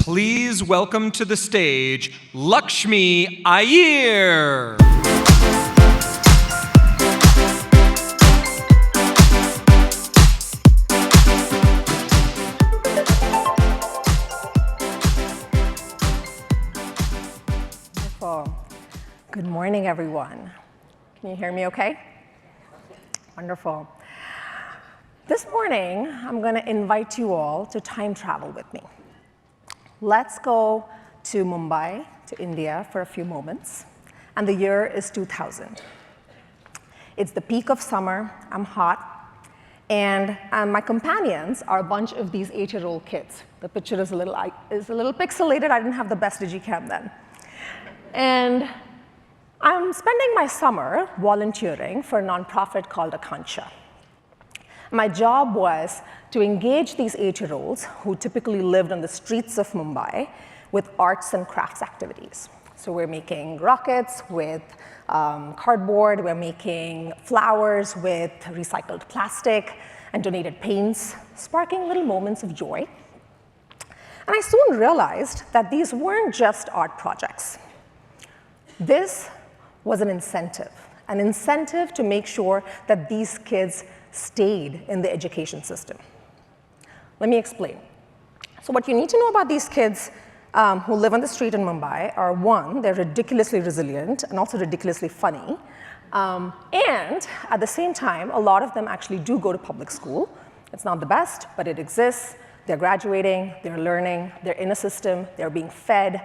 Please welcome to the stage, Lakshmi Iyer. Wonderful. Good morning, everyone. Can you hear me okay? Wonderful. This morning, I'm going to invite you all to time travel with me. Let's go to Mumbai, to India, for a few moments. And the year is 2000. It's the peak of summer. I'm hot. And my companions are a bunch of these 8-year-old kids. The picture is a little pixelated. I didn't have the best digicam then. And I'm spending my summer volunteering for a nonprofit called Akansha. My job was to engage these 8-year-olds who typically lived on the streets of Mumbai with arts and crafts activities. So we're making rockets with cardboard, we're making flowers with recycled plastic and donated paints, sparking little moments of joy. And I soon realized that these weren't just art projects. This was an incentive to make sure that these kids stayed in the education system. Let me explain. So what you need to know about these kids who live on the street in Mumbai are, one, they're ridiculously resilient and also ridiculously funny. And at the same time, a lot of them actually do go to public school. It's not the best, but it exists. They're graduating, they're learning, they're in a system, they're being fed.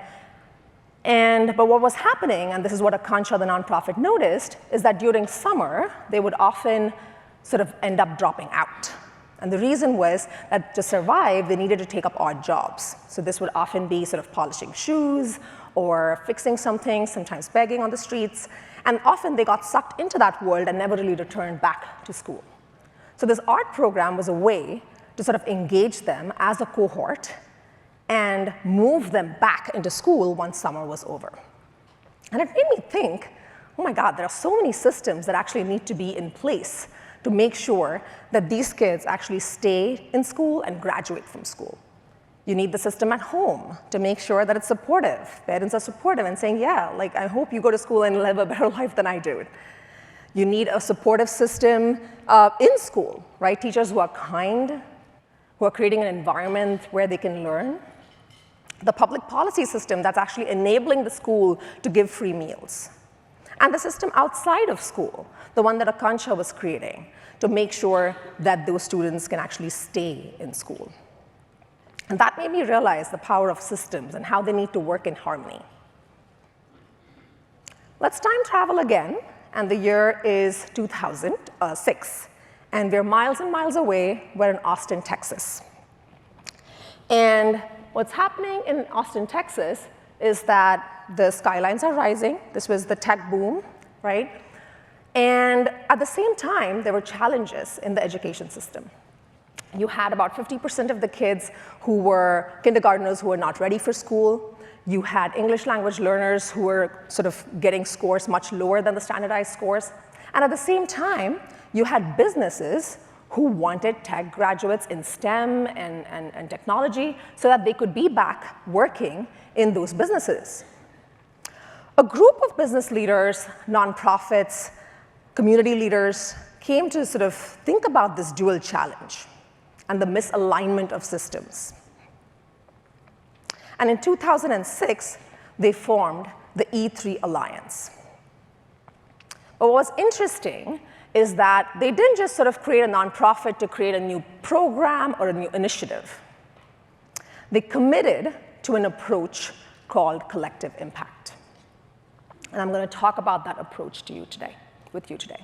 But what was happening, and this is what Akansha, the nonprofit, noticed, is that during summer, they would often sort of end up dropping out. And the reason was that to survive, they needed to take up odd jobs. So this would often be sort of polishing shoes or fixing something, sometimes begging on the streets. And often they got sucked into that world and never really returned back to school. So this art program was a way to sort of engage them as a cohort and move them back into school once summer was over. And it made me think, oh my God, there are so many systems that actually need to be in place to make sure that these kids actually stay in school and graduate from school. You need the system at home to make sure that it's supportive. Parents are supportive and saying, yeah, like, I hope you go to school and live a better life than I do. You need a supportive system in school, right? Teachers who are kind, who are creating an environment where they can learn. The public policy system that's actually enabling the school to give free meals. And the system outside of school, the one that Akansha was creating, to make sure that those students can actually stay in school. And that made me realize the power of systems and how they need to work in harmony. Let's time travel again, and the year is 2006. And we're miles and miles away. We're in Austin, Texas. And what's happening in Austin, Texas is that the skylines are rising. This was the tech boom, right? And at the same time, there were challenges in the education system. You had about 50% of the kids who were kindergartners who were not ready for school. You had English language learners who were sort of getting scores much lower than the standardized scores. And at the same time, you had businesses who wanted tech graduates in STEM and technology so that they could be back working in those businesses. A group of business leaders, nonprofits, community leaders came to sort of think about this dual challenge and the misalignment of systems. And in 2006, they formed the E3 Alliance. But what was interesting is that they didn't just sort of create a nonprofit to create a new program or a new initiative. They committed to an approach called collective impact. And I'm going to talk about that approach with you today.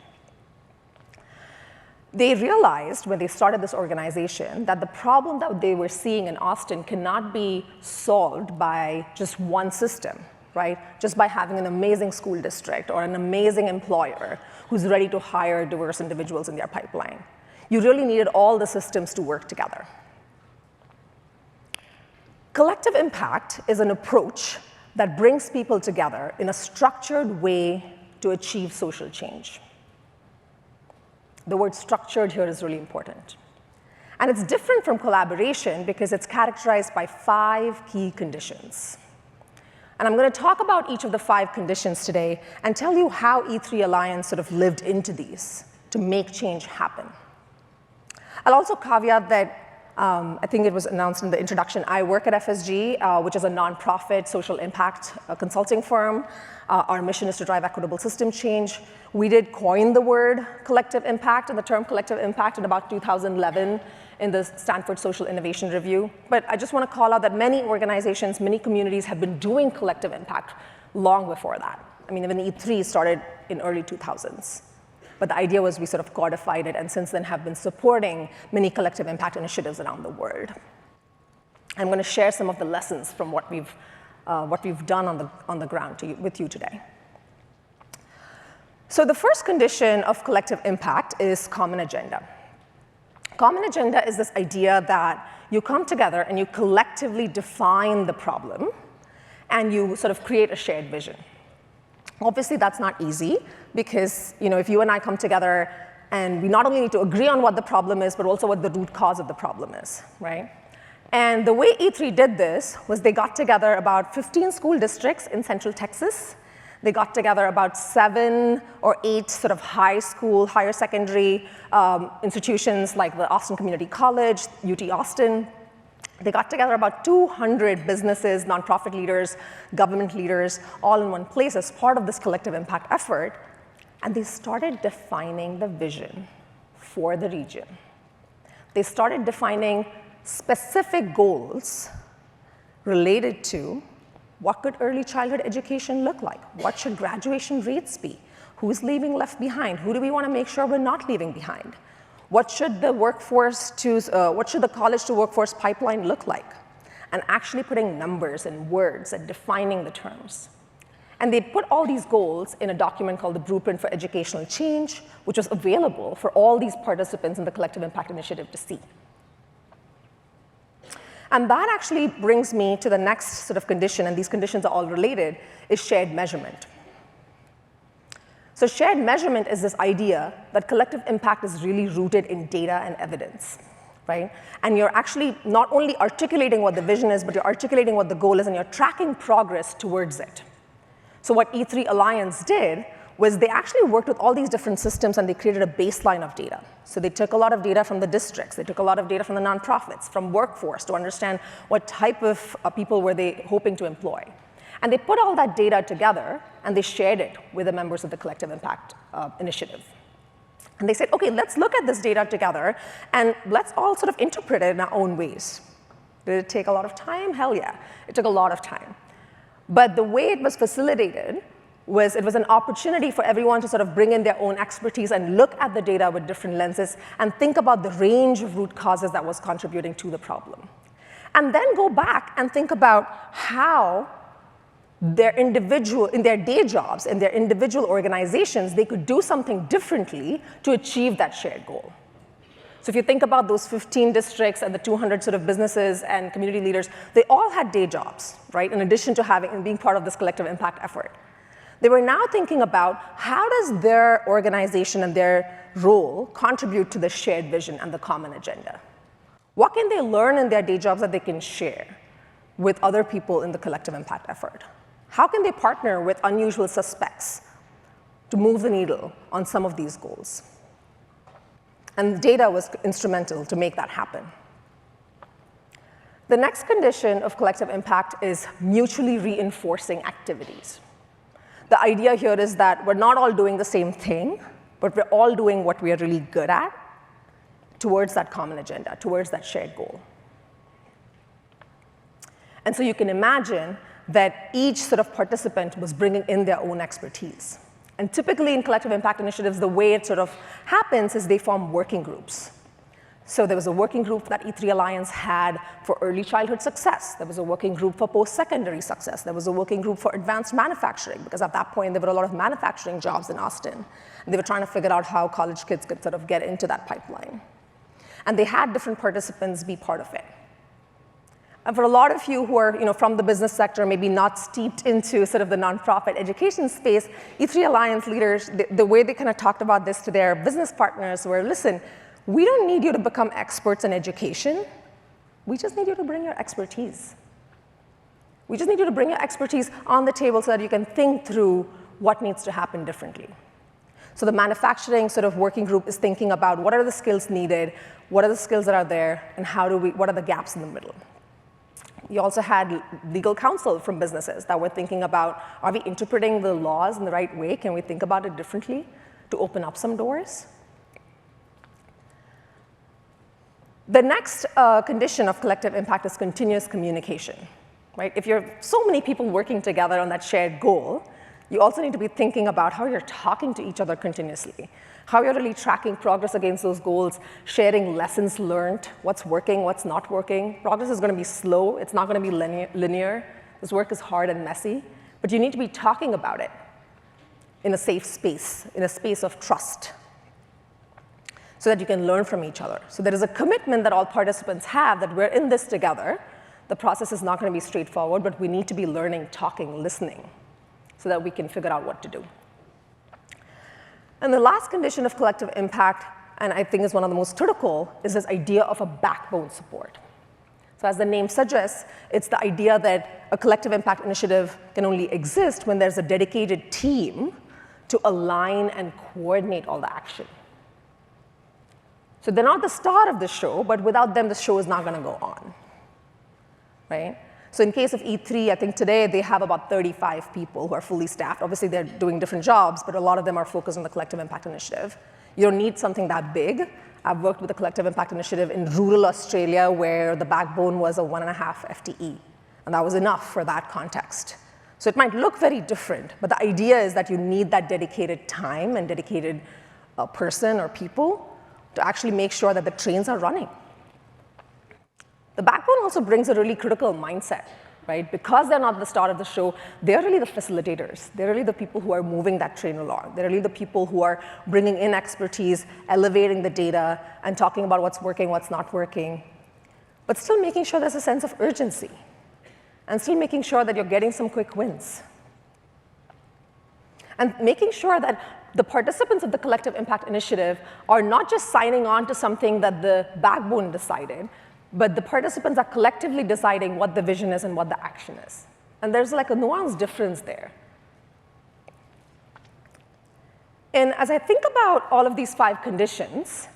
They realized when they started this organization that the problem that they were seeing in Austin cannot be solved by just one system, right? Just by having an amazing school district or an amazing employer who's ready to hire diverse individuals in their pipeline. You really needed all the systems to work together. Collective impact is an approach that brings people together in a structured way to achieve social change. The word structured here is really important. And it's different from collaboration because it's characterized by 5 key conditions. And I'm going to talk about each of the 5 conditions today and tell you how E3 Alliance sort of lived into these to make change happen. I'll also caveat that I think it was announced in the introduction, I work at FSG, which is a nonprofit social impact consulting firm. Our mission is to drive equitable system change. We did coin the word collective impact and the term collective impact in about 2011 in the Stanford Social Innovation Review. But I just want to call out that many organizations, many communities have been doing collective impact long before that. I mean, even E3 started in early 2000s. But the idea was we sort of codified it, and since then have been supporting many collective impact initiatives around the world. I'm going to share some of the lessons from what we've done on the ground with you today. So the first condition of collective impact is common agenda. Common agenda is this idea that you come together and you collectively define the problem, and you sort of create a shared vision. Obviously, that's not easy, because if you and I come together and we not only need to agree on what the problem is, but also what the root cause of the problem is, right? And the way E3 did this was they got together about 15 school districts in Central Texas. They got together about 7 or 8 sort of high school, higher secondary institutions like the Austin Community College, UT Austin. They got together about 200 businesses, nonprofit leaders, government leaders, all in one place as part of this collective impact effort. And they started defining the vision for the region. They started defining specific goals related to what could early childhood education look like? What should graduation rates be? Who's leaving left behind? Who do we want to make sure we're not leaving behind? What should the college to workforce pipeline look like? And actually putting numbers and words and defining the terms. And they put all these goals in a document called the Blueprint for Educational Change, which was available for all these participants in the Collective Impact Initiative to see. And that actually brings me to the next sort of condition, and these conditions are all related, is shared measurement. So shared measurement is this idea that collective impact is really rooted in data and evidence, right? And you're actually not only articulating what the vision is, but you're articulating what the goal is, and you're tracking progress towards it. So what E3 Alliance did was they actually worked with all these different systems, and they created a baseline of data. So they took a lot of data from the districts. They took a lot of data from the nonprofits, from workforce, to understand what type of people were they hoping to employ. And they put all that data together, and they shared it with the members of the Collective Impact Initiative. And they said, OK, let's look at this data together, and let's all sort of interpret it in our own ways. Did it take a lot of time? Hell yeah, it took a lot of time. But the way it was facilitated was it was an opportunity for everyone to sort of bring in their own expertise and look at the data with different lenses and think about the range of root causes that was contributing to the problem. And then go back and think about how in their day jobs, in their individual organizations, they could do something differently to achieve that shared goal. So if you think about those 15 districts and the 200 sort of businesses and community leaders, they all had day jobs, right, in addition to being part of this collective impact effort. They were now thinking about how does their organization and their role contribute to the shared vision and the common agenda? What can they learn in their day jobs that they can share with other people in the collective impact effort? How can they partner with unusual suspects to move the needle on some of these goals? And data was instrumental to make that happen. The next condition of collective impact is mutually reinforcing activities. The idea here is that we're not all doing the same thing, but we're all doing what we are really good at towards that common agenda, towards that shared goal. And so you can imagine that each sort of participant was bringing in their own expertise. And typically in collective impact initiatives, the way it sort of happens is they form working groups. So there was a working group that E3 Alliance had for early childhood success. There was a working group for post-secondary success. There was a working group for advanced manufacturing, because at that point, there were a lot of manufacturing jobs in Austin. And they were trying to figure out how college kids could sort of get into that pipeline. And they had different participants be part of it. And for a lot of you who are from the business sector, maybe not steeped into sort of the nonprofit education space, E3 Alliance leaders, the way they kind of talked about this to their business partners were, listen, we don't need you to become experts in education. We just need you to bring your expertise. We just need you to bring your expertise on the table so that you can think through what needs to happen differently. So the manufacturing sort of working group is thinking about what are the skills needed, what are the skills that are there, and what are the gaps in the middle. You also had legal counsel from businesses that were thinking about, are we interpreting the laws in the right way? Can we think about it differently to open up some doors? The next condition of collective impact is continuous communication. Right? If you're so many people working together on that shared goal, you also need to be thinking about how you're talking to each other continuously, how you're really tracking progress against those goals, sharing lessons learned, what's working, what's not working. Progress is going to be slow. It's not going to be linear. This work is hard and messy. But you need to be talking about it in a safe space, in a space of trust, so that you can learn from each other. So there is a commitment that all participants have that we're in this together. The process is not going to be straightforward, but we need to be learning, talking, listening, so that we can figure out what to do. And the last condition of collective impact, and I think is one of the most critical, is this idea of a backbone support. So as the name suggests, it's the idea that a collective impact initiative can only exist when there's a dedicated team to align and coordinate all the action. So they're not the star of the show, but without them, the show is not going to go on. Right? So in case of E3, I think today they have about 35 people who are fully staffed. Obviously, they're doing different jobs, but a lot of them are focused on the collective impact initiative. You don't need something that big. I've worked with the collective impact initiative in rural Australia, where the backbone was a 1.5 FTE. And that was enough for that context. So it might look very different, but the idea is that you need that dedicated time and dedicated person or people to actually make sure that the trains are running. The backbone also brings a really critical mindset, right? Because they're not the star of the show, they're really the facilitators. They're really the people who are moving that train along. They're really the people who are bringing in expertise, elevating the data, and talking about what's working, what's not working, but still making sure there's a sense of urgency, and still making sure that you're getting some quick wins. And making sure that the participants of the collective impact initiative are not just signing on to something that the backbone decided, but the participants are collectively deciding what the vision is and what the action is. And there's like a nuanced difference there. And as I think about all of these 5 conditions,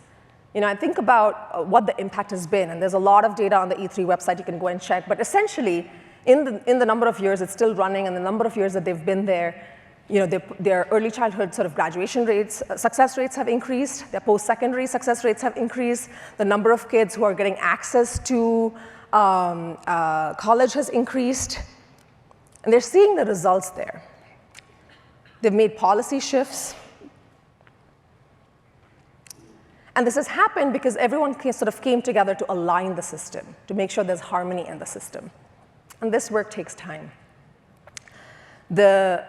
I think about what the impact has been. And there's a lot of data on the E3 website you can go and check. But essentially, in the number of years it's still running and the number of years that they've been there, their early childhood sort of graduation rates, success rates have increased. Their post-secondary success rates have increased. The number of kids who are getting access to college has increased. And they're seeing the results there. They've made policy shifts. And this has happened because everyone sort of came together to align the system, to make sure there's harmony in the system. And this work takes time. The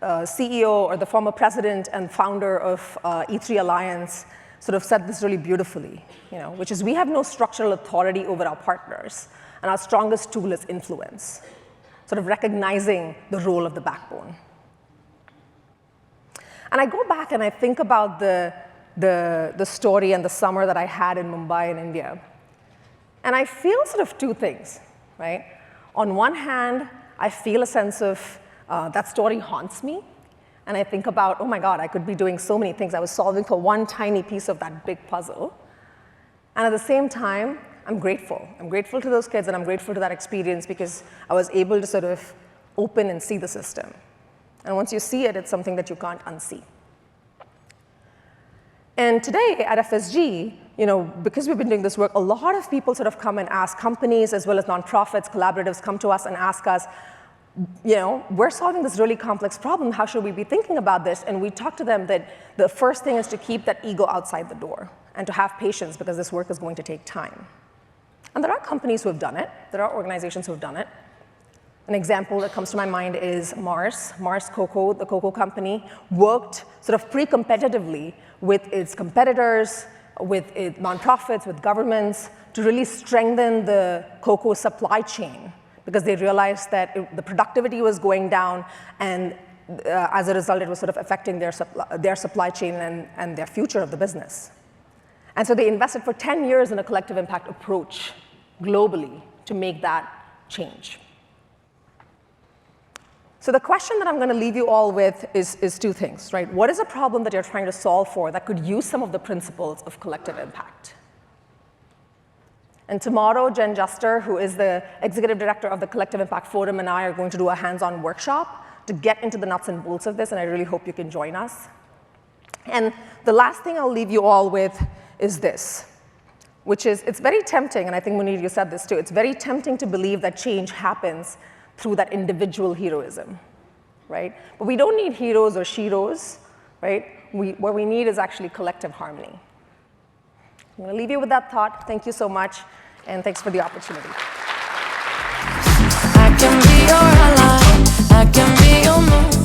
CEO, or the former president and founder of E3 Alliance, sort of said this really beautifully, which is we have no structural authority over our partners, and our strongest tool is influence, sort of recognizing the role of the backbone. And I go back and I think about the story and the summer that I had in Mumbai in India. And I feel sort of 2 things, right? On one hand, I feel a sense of that story haunts me. And I think about, oh my God, I could be doing so many things. I was solving for one tiny piece of that big puzzle. And at the same time, I'm grateful. I'm grateful to those kids, and I'm grateful to that experience because I was able to sort of open and see the system. And once you see it, it's something that you can't unsee. And today at FSG, because we've been doing this work, a lot of people sort of come and ask, companies as well as nonprofits, collaboratives come to us and ask us, we're solving this really complex problem. How should we be thinking about this? And we talk to them that the first thing is to keep that ego outside the door and to have patience because this work is going to take time. And there are companies who have done it. There are organizations who have done it. An example that comes to my mind is Mars. Mars Cocoa, the cocoa company, worked sort of pre-competitively with its competitors, with nonprofits, with governments, to really strengthen the cocoa supply chain, because they realized that the productivity was going down, and as a result, it was sort of affecting their supply chain and their future of the business. And so they invested for 10 years in a collective impact approach globally to make that change. So the question that I'm going to leave you all with is two things, right? What is a problem that you're trying to solve for that could use some of the principles of collective impact? And tomorrow, Jen Juster, who is the executive director of the Collective Impact Forum, and I are going to do a hands-on workshop to get into the nuts and bolts of this, and I really hope you can join us. And the last thing I'll leave you all with is this, which is it's very tempting, and I think, Munir, you said this too, it's very tempting to believe that change happens through that individual heroism, right? But we don't need heroes or sheroes, right? What we need is actually collective harmony. I'm going to leave you with that thought. Thank you so much, and thanks for the opportunity. I can be your ally, I can be your moon.